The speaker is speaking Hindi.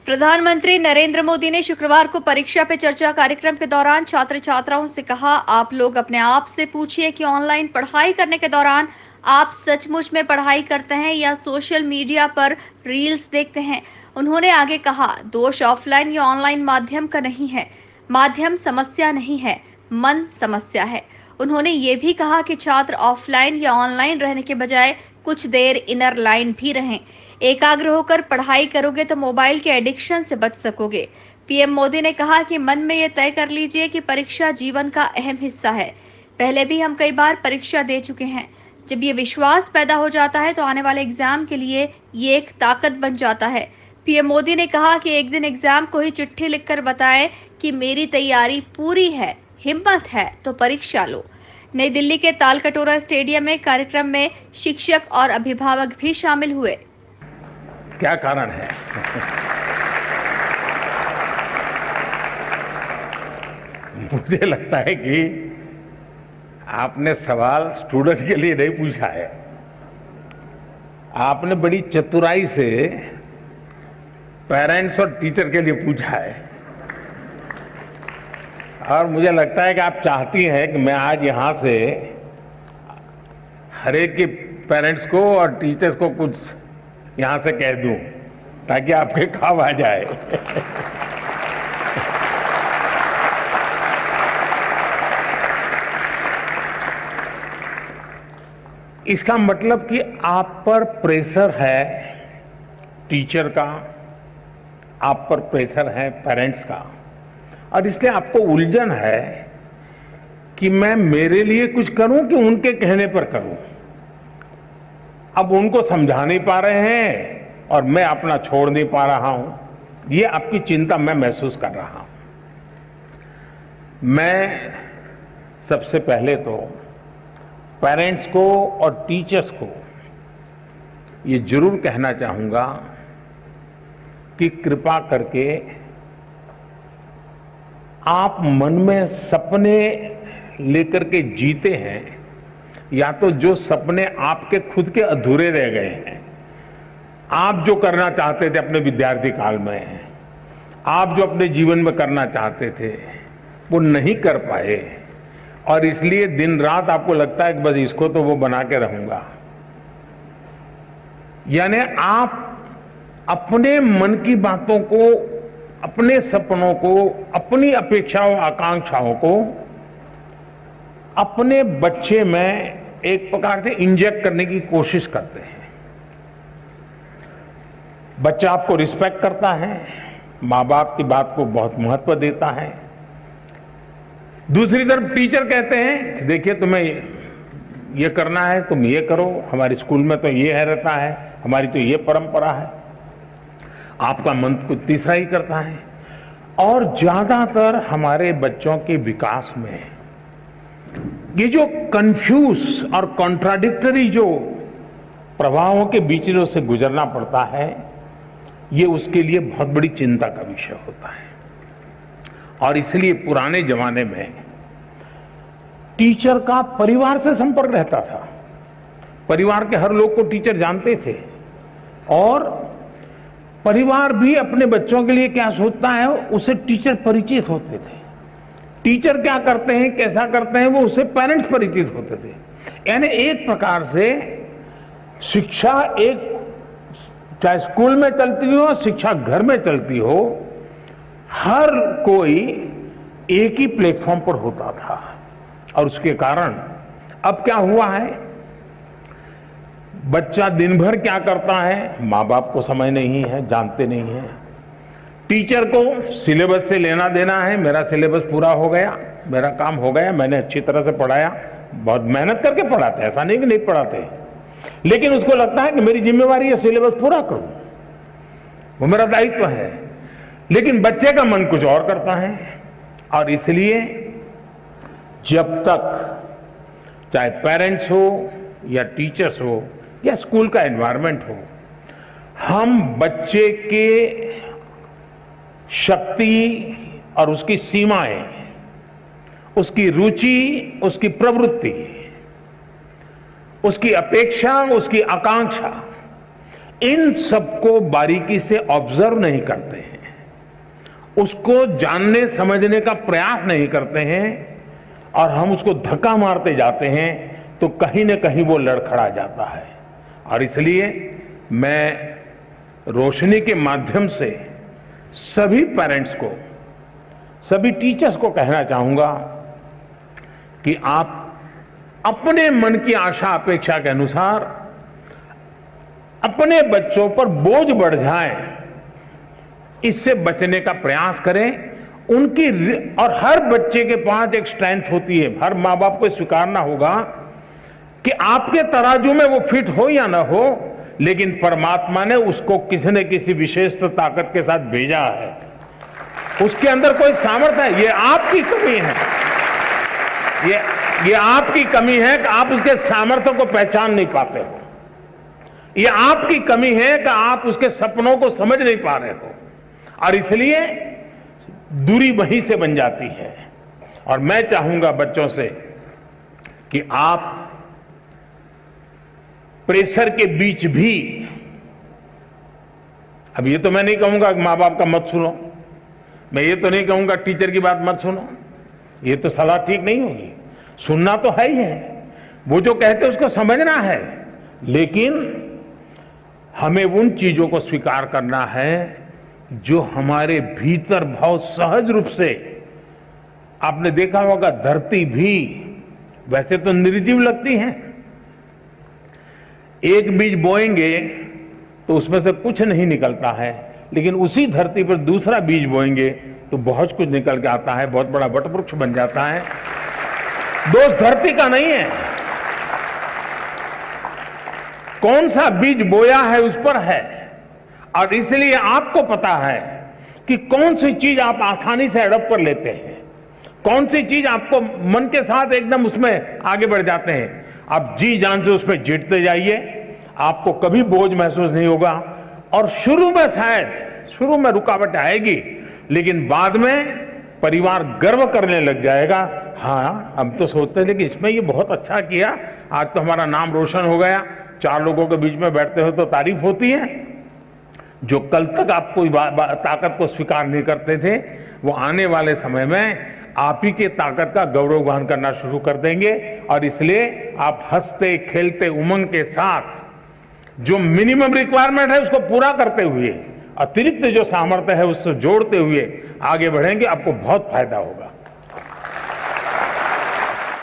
प्रधानमंत्री नरेंद्र मोदी ने शुक्रवार को परीक्षा पे चर्चा कार्यक्रम के दौरान छात्र छात्राओं से कहा, आप लोग अपने आप से पूछिए कि ऑनलाइन पढ़ाई करने के दौरान आप सचमुच में पढ़ाई करते हैं या सोशल मीडिया पर रील्स देखते हैं। उन्होंने आगे कहा, दोष ऑफलाइन या ऑनलाइन माध्यम का नहीं है। माध्यम समस्या नहीं है, मन समस्या है। उन्होंने ये भी कहा कि छात्र ऑफलाइन या ऑनलाइन रहने के बजाय कुछ देर इनर लाइन भी रहें। एकाग्र होकर पढ़ाई करोगे तो मोबाइल के एडिक्शन से बच सकोगे। पीएम मोदी ने कहा कि मन में ये तय कर लीजिए कि परीक्षा जीवन का अहम हिस्सा है। पहले भी हम कई बार परीक्षा दे चुके हैं। जब ये विश्वास पैदा हो जाता है तो आने वाले एग्जाम के लिए ये एक ताकत बन जाता है। पीएम मोदी ने कहा कि एक दिन एग्जाम को ही चिट्ठी लिखकर बताएं कि मेरी तैयारी पूरी है, हिम्मत है तो परीक्षा लो। नई दिल्ली के तालकटोरा स्टेडियम में कार्यक्रम में शिक्षक और अभिभावक भी शामिल हुए। क्या कारण है? मुझे लगता है कि आपने सवाल स्टूडेंट के लिए नहीं पूछा है। आपने बड़ी चतुराई से पेरेंट्स और टीचर के लिए पूछा है। और मुझे लगता है कि आप चाहती हैं कि मैं आज यहां से हर एक के पेरेंट्स को और टीचर्स को कुछ यहां से कह दूं ताकि आपके काम आ जाए। इसका मतलब कि आप पर प्रेशर है टीचर का, आप पर प्रेशर है पेरेंट्स का, और इसलिए आपको उलझन है कि मैं मेरे लिए कुछ करूं कि उनके कहने पर करूं। अब उनको समझा नहीं पा रहे हैं और मैं अपना छोड़ नहीं पा रहा हूं। ये आपकी चिंता मैं महसूस कर रहा हूं। मैं सबसे पहले तो पेरेंट्स को और टीचर्स को ये जरूर कहना चाहूंगा कि कृपा करके आप मन में सपने लेकर के जीते हैं, या तो जो सपने आपके खुद के अधूरे रह गए हैं, आप जो करना चाहते थे अपने विद्यार्थी काल में, आप जो अपने जीवन में करना चाहते थे वो नहीं कर पाए, और इसलिए दिन रात आपको लगता है कि बस इसको तो वो बना के रहूंगा। यानी आप अपने मन की बातों को, अपने सपनों को, अपनी अपेक्षाओं आकांक्षाओं को अपने बच्चे में एक प्रकार से इंजेक्ट करने की कोशिश करते हैं। बच्चा आपको रिस्पेक्ट करता है, माँ बाप की बात को बहुत महत्व देता है। दूसरी तरफ टीचर कहते हैं कि देखिए तुम्हें ये करना है, तुम ये करो, हमारे स्कूल में तो ये है रहता है, हमारी तो ये परंपरा है। आपका मन कुछ तीसरा ही करता है। और ज्यादातर हमारे बच्चों के विकास में ये जो कंफ्यूज और कॉन्ट्राडिक्टरी जो प्रभावों के बीच में उसे गुजरना पड़ता है, ये उसके लिए बहुत बड़ी चिंता का विषय होता है। और इसलिए पुराने जमाने में टीचर का परिवार से संपर्क रहता था। परिवार के हर लोग को टीचर जानते थे, और परिवार भी अपने बच्चों के लिए क्या सोचता है उसे टीचर परिचित होते थे। टीचर क्या करते हैं, कैसा करते हैं, वो उससे पेरेंट्स परिचित होते थे। यानी एक प्रकार से शिक्षा एक, चाहे स्कूल में चलती हो, शिक्षा घर में चलती हो, हर कोई एक ही प्लेटफॉर्म पर होता था। और उसके कारण अब क्या हुआ है, बच्चा दिन भर क्या करता है माँ बाप को समझ नहीं है, जानते नहीं है। टीचर को सिलेबस से लेना देना है, मेरा सिलेबस पूरा हो गया, मेरा काम हो गया, मैंने अच्छी तरह से पढ़ाया, बहुत मेहनत करके पढ़ाते, ऐसा नहीं कि नहीं पढ़ाते, लेकिन उसको लगता है कि मेरी जिम्मेवारी है सिलेबस पूरा करूं, वो मेरा दायित्व है। लेकिन बच्चे का मन कुछ और करता है। और इसलिए जब तक चाहे पेरेंट्स हो या टीचर्स हो या स्कूल का एनवायरनमेंट हो, हम बच्चे के शक्ति और उसकी सीमाएं, उसकी रुचि, उसकी प्रवृत्ति, उसकी अपेक्षा, उसकी आकांक्षा, इन सबको बारीकी से ऑब्जर्व नहीं करते हैं, उसको जानने समझने का प्रयास नहीं करते हैं और हम उसको धक्का मारते जाते हैं तो कहीं न कहीं वो लड़खड़ा जाता है। और इसलिए मैं रोशनी के माध्यम से सभी पेरेंट्स को, सभी टीचर्स को कहना चाहूंगा कि आप अपने मन की आशा अपेक्षा के अनुसार अपने बच्चों पर बोझ बढ़ जाए, इससे बचने का प्रयास करें। उनकी और हर बच्चे के पास एक स्ट्रेंथ होती है, हर माँ बाप को स्वीकारना होगा कि आपके तराजू में वो फिट हो या ना हो, लेकिन परमात्मा ने उसको किसी न किसी विशेष ताकत के साथ भेजा है, उसके अंदर कोई सामर्थ्य है। ये आपकी कमी है, ये आपकी कमी है कि आप उसके सामर्थ्य को पहचान नहीं पाते हो। ये आपकी कमी है कि आप उसके सपनों को समझ नहीं पा रहे हो और इसलिए दूरी वहीं से बन जाती है। और मैं चाहूंगा बच्चों से कि आप प्रेशर के बीच भी, अब ये तो मैं नहीं कहूंगा कि मां बाप का मत सुनो, मैं ये तो नहीं कहूंगा टीचर की बात मत सुनो, ये तो सलाह ठीक नहीं होगी। सुनना तो है ही है, वो जो कहते हैं उसको समझना है, लेकिन हमें उन चीजों को स्वीकार करना है जो हमारे भीतर बहुत सहज रूप से, आपने देखा होगा धरती भी वैसे तो निर्जीव लगती है, एक बीज बोएंगे तो उसमें से कुछ नहीं निकलता है, लेकिन उसी धरती पर दूसरा बीज बोएंगे तो बहुत कुछ निकल के आता है, बहुत बड़ा वटवृक्ष बन जाता है। दोष धरती का नहीं है, कौन सा बीज बोया है उस पर है। और इसलिए आपको पता है कि कौन सी चीज आप आसानी से अडॉप्ट कर लेते हैं, कौन सी चीज आपको मन के साथ एकदम उसमें आगे बढ़ जाते हैं। आप जी जान से उसमें जीतते जाइए, आपको कभी बोझ महसूस नहीं होगा। और शुरू में शुरू में रुकावट आएगी, लेकिन बाद में परिवार गर्व करने लग जाएगा, हाँ हम तो सोचते थे कि इसमें ये बहुत अच्छा किया, आज तो हमारा नाम रोशन हो गया। 4 लोगों के बीच में बैठते हो तो तारीफ होती है। जो कल तक आप कोई ताकत को स्वीकार नहीं करते थे, वो आने वाले समय में आप ही के ताकत का गौरवगान करना शुरू कर देंगे। और इसलिए आप हंसते खेलते उमंग के साथ जो मिनिमम रिक्वायरमेंट है उसको पूरा करते हुए, अतिरिक्त जो सामर्थ्य है उससे जोड़ते हुए आगे बढ़ेंगे, आपको बहुत फायदा होगा।